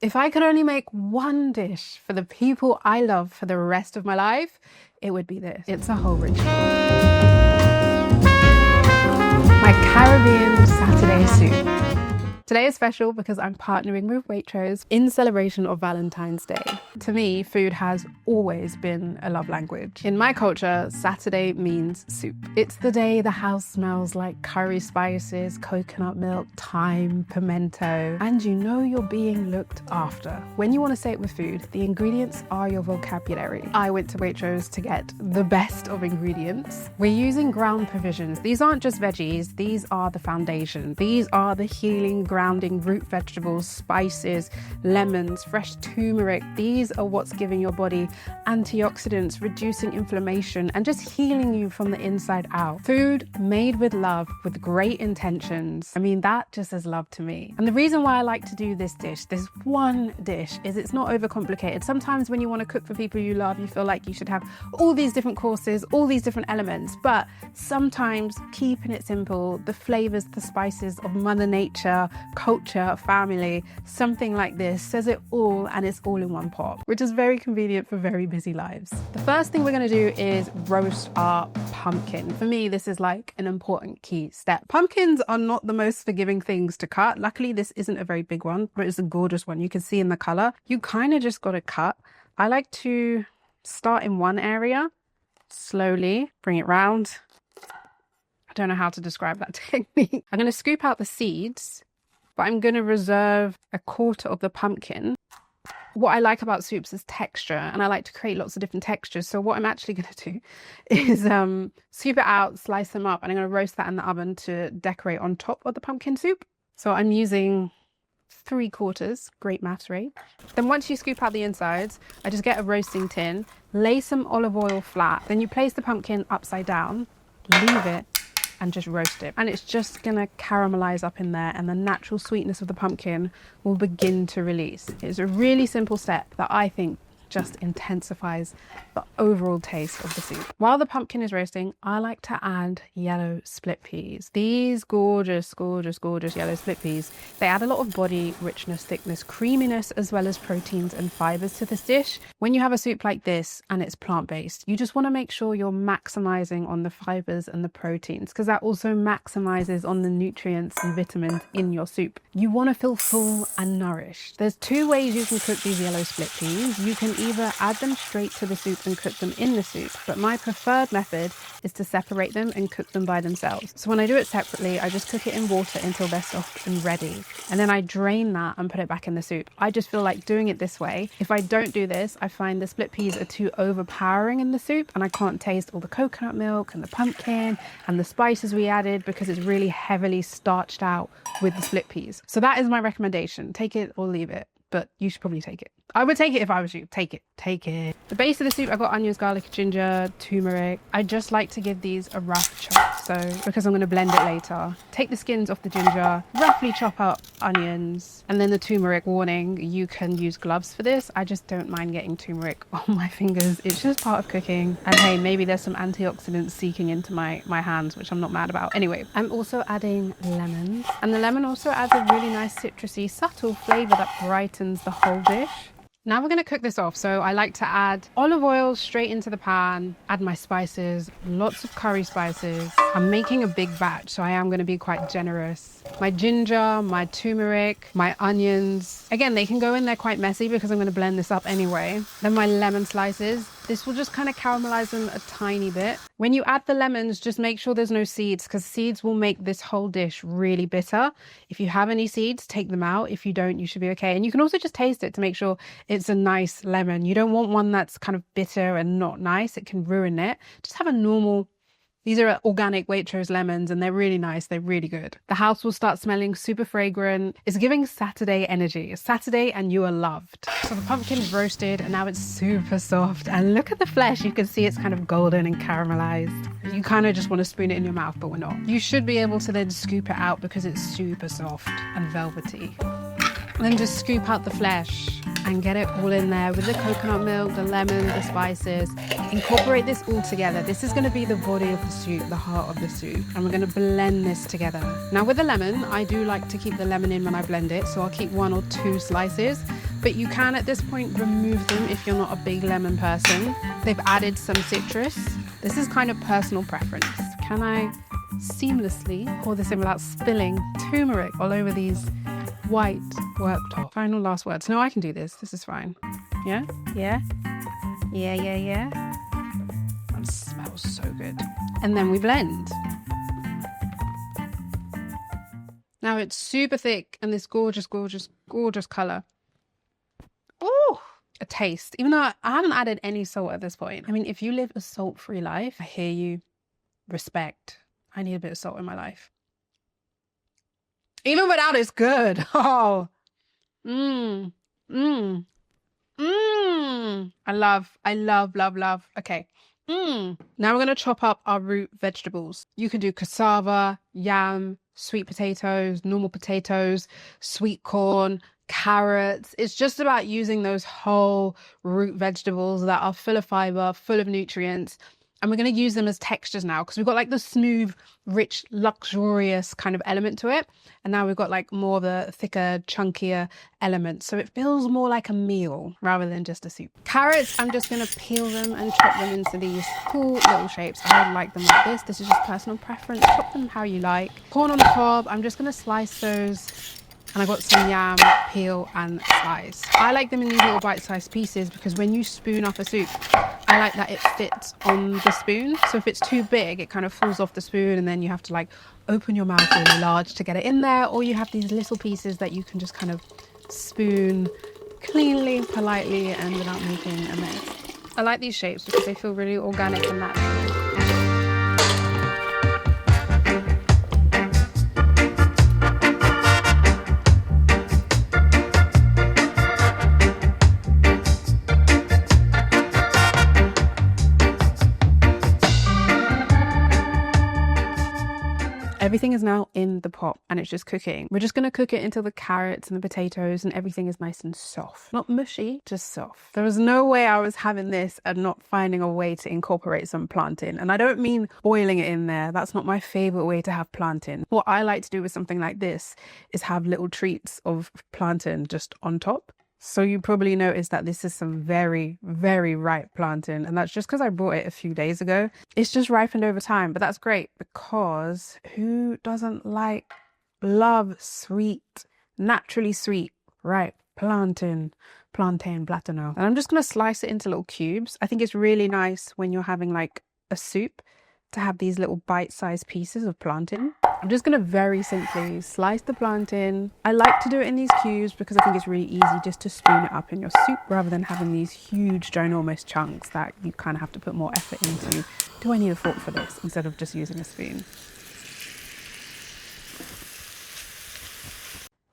If I could only make one dish for the people I love for the rest of my life, it would be this. It's a whole ritual. My Caribbean Saturday soup. Today is special because I'm partnering with Waitrose in celebration of Valentine's Day. To me, food has always been a love language. In my culture, Saturday means soup. It's the day the house smells like curry spices, coconut milk, thyme, pimento, and you know you're being looked after. When you want to say it with food, the ingredients are your vocabulary. I went to Waitrose to get the best of ingredients. We're using ground provisions. These aren't just veggies, these are the foundation. These are the healing grounding root vegetables, spices, lemons, fresh turmeric. These are what's giving your body antioxidants, reducing inflammation, and just healing you from the inside out. Food made with love, with great intentions. I mean, that just is love to me. And the reason why I like to do this dish, this one dish, is it's not overcomplicated. Sometimes when you want to cook for people you love, you feel like you should have all these different courses, all these different elements, but sometimes keeping it simple, the flavors, the spices of Mother Nature, culture, family, something like this says it all, and it's all in one pot, which is very convenient for very busy lives. The first thing we're going to do is roast our pumpkin. For me, this is like an important key step. Pumpkins are not the most forgiving things to cut. Luckily, this isn't a very big one, but it's a gorgeous one. You can see in the color, you kind of just got to cut. I like to start in one area, slowly bring it round. I don't know how to describe that technique. I'm going to scoop out the seeds, but I'm going to reserve a quarter of the pumpkin. What I like about soups is texture, and I like to create lots of different textures. So what I'm actually going to do is scoop it out, slice them up, and I'm going to roast that in the oven to decorate on top of the pumpkin soup. So I'm using 3/4, great maths, right? Then once you scoop out the insides, I just get a roasting tin, lay some olive oil flat, then you place the pumpkin upside down, leave it, and just roast it. And it's just gonna caramelize up in there, and the natural sweetness of the pumpkin will begin to release. It's a really simple step that I think just intensifies the overall taste of the soup. While the pumpkin is roasting, I like to add yellow split peas. These gorgeous, gorgeous, gorgeous yellow split peas, they add a lot of body, richness, thickness, creaminess, as well as proteins and fibers to this dish. When you have a soup like this and it's plant-based, you just want to make sure you're maximizing on the fibers and the proteins, because that also maximizes on the nutrients and vitamins in your soup. You want to feel full and nourished. There's two ways you can cook these yellow split peas. You can either add them straight to the soup and cook them in the soup, but my preferred method is to separate them and cook them by themselves. So when I do it separately, I just cook it in water until they're soft and ready, and then I drain that and put it back in the soup. I just feel like doing it this way. If I don't do this, I find the split peas are too overpowering in the soup, and I can't taste all the coconut milk and the pumpkin and the spices we added, because it's really heavily starched out with the split peas. So that is my recommendation. Take it or leave it, but you should probably take it. I would take it if I was you. Take it. Take it. The base of the soup, I've got onions, garlic, ginger, turmeric. I just like to give these a rough chop, so because I'm going to blend it later. Take the skins off the ginger, roughly chop up onions, and then the turmeric. Warning, you can use gloves for this. I just don't mind getting turmeric on my fingers. It's just part of cooking. And hey, maybe there's some antioxidants seeking into my hands, which I'm not mad about. Anyway, I'm also adding lemons, and the lemon also adds a really nice citrusy, subtle flavor that brightens the whole dish. Now we're going to cook this off. So I like to add olive oil straight into the pan, add my spices, lots of curry spices. I'm making a big batch, so I am going to be quite generous. My ginger, my turmeric, my onions. Again, they can go in there quite messy because I'm going to blend this up anyway. Then my lemon slices. This will just kind of caramelize them a tiny bit. When you add the lemons, just make sure there's no seeds, because seeds will make this whole dish really bitter. If you have any seeds, take them out. If you don't, you should be okay. And you can also just taste it to make sure it's a nice lemon. You don't want one that's kind of bitter and not nice. It can ruin it. Just have a normal. These are organic Waitrose lemons, and they're really nice. They're really good. The house will start smelling super fragrant. It's giving Saturday energy. It's Saturday and you are loved. So the pumpkin is roasted and now it's super soft. And look at the flesh. You can see it's kind of golden and caramelized. You kind of just want to spoon it in your mouth, but we're not. You should be able to then scoop it out because it's super soft and velvety. And then just scoop out the flesh and get it all in there with the coconut milk, the lemon, the spices. Incorporate this all together. This is going to be the body of the soup, the heart of the soup. And we're going to blend this together. Now with the lemon, I do like to keep the lemon in when I blend it. So I'll keep 1 or 2 slices. but you can at this point remove them if you're not a big lemon person. They've added some citrus. This is kind of personal preference. Can I seamlessly pour this in without spilling turmeric all over these white worktop? Final last words. No, I can do this. This is fine. Yeah? Yeah? Yeah, yeah, yeah. That smells so good. And then we blend. Now it's super thick and this gorgeous, gorgeous, gorgeous colour. Oh, a taste. Even though I haven't added any salt at this point. I mean, if you live a salt-free life, I hear you. Respect. I need a bit of salt in my life. Even without it's good. Oh. I love. Okay. Now we're going to chop up our root vegetables. You can do cassava, yam, sweet potatoes, normal potatoes, sweet corn, carrots. It's just about using those whole root vegetables that are full of fiber, full of nutrients. And we're going to use them as textures now because we've got like the smooth, rich, luxurious kind of element to it. And now we've got like more of the thicker, chunkier element. So it feels more like a meal rather than just a soup. Carrots, I'm just going to peel them and chop them into these cool little shapes. I like them like this. This is just personal preference. Chop them how you like. Corn on the cob, I'm just going to slice those. And I got some yam, peel and slice. I like them in these little bite-sized pieces because when you spoon up a soup, I like that it fits on the spoon. So if it's too big, it kind of falls off the spoon and then you have to like open your mouth really large to get it in there. Or you have these little pieces that you can just kind of spoon cleanly, politely and without making a mess. I like these shapes because they feel really organic and natural. Everything is now in the pot and it's just cooking. We're just going to cook it until the carrots and the potatoes and everything is nice and soft. Not mushy, just soft. There was no way I was having this and not finding a way to incorporate some plantain. And I don't mean boiling it in there. That's not my favorite way to have plantain. What I like to do with something like this is have little treats of plantain just on top. So you probably noticed that this is some very, very ripe plantain. And that's just because I bought it a few days ago. It's just ripened over time, but that's great because who doesn't love sweet, naturally sweet, ripe plantain, platano. And I'm just going to slice it into little cubes. I think it's really nice when you're having like a soup to have these little bite-sized pieces of plantain. I'm just going to very simply slice the plantain. I like to do it in these cubes because I think it's really easy just to spoon it up in your soup rather than having these huge ginormous chunks that you kind of have to put more effort into. Do I need a fork for this instead of just using a spoon?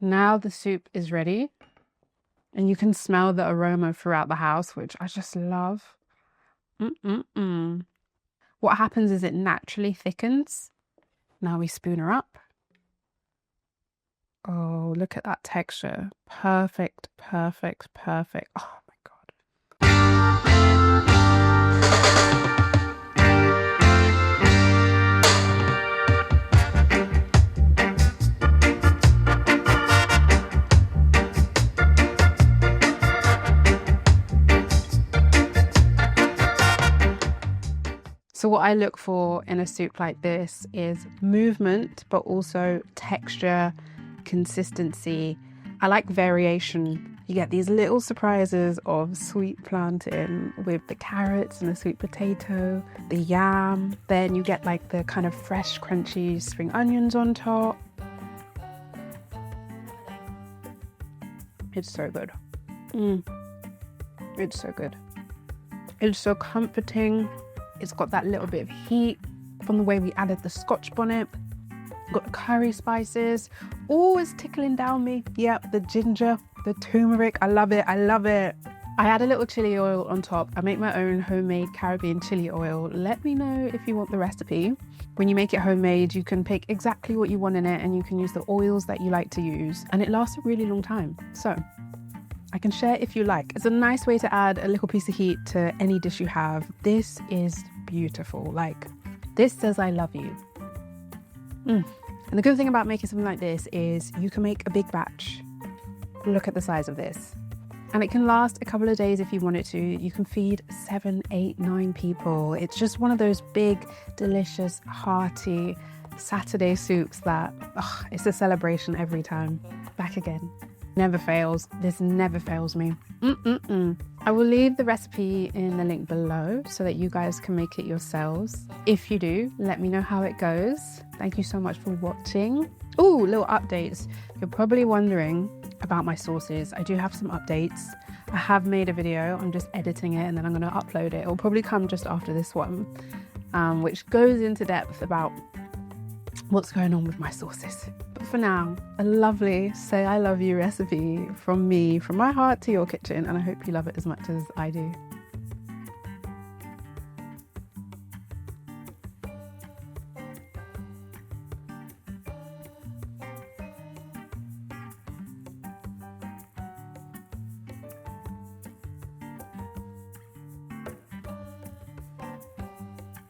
Now the soup is ready and you can smell the aroma throughout the house, which I just love. What happens is it naturally thickens. Now we spoon her up. Oh, look at that texture. Perfect, perfect, perfect. Oh my God. So what I look for in a soup like this is movement, but also texture, consistency. I like variation. You get these little surprises of sweet plantain with the carrots and the sweet potato, the yam. Then you get like the kind of fresh, crunchy spring onions on top. It's so good. It's so good. It's so comforting. It's got that little bit of heat from the way we added the Scotch bonnet. Got the curry spices, always tickling down me. Yep, the ginger, the turmeric. I love it. I love it. I add a little chili oil on top. I make my own homemade Caribbean chili oil. Let me know if you want the recipe. When you make it homemade, you can pick exactly what you want in it and you can use the oils that you like to use. And it lasts a really long time. So I can share if you like. It's a nice way to add a little piece of heat to any dish you have. This is beautiful. Like, this says I love you. And the good thing about making something like this is you can make a big batch. Look at the size of this. And it can last a couple of days if you want it to. You can feed 7, 8, 9 people. It's just one of those big, delicious, hearty Saturday soups that, it's a celebration every time. Back again. Never fails. This never fails me. I will leave the recipe in the link below so that you guys can make it yourselves. If you do, let me know how it goes. Thank you so much for watching. Oh, little updates. You're probably wondering about my sauces. I do have some updates. I have made a video. I'm just editing it and then I'm going to upload it. It'll probably come just after this one, which goes into depth about what's going on with my sauces. But for now, a lovely say I love you recipe from me, from my heart to your kitchen, and I hope you love it as much as I do.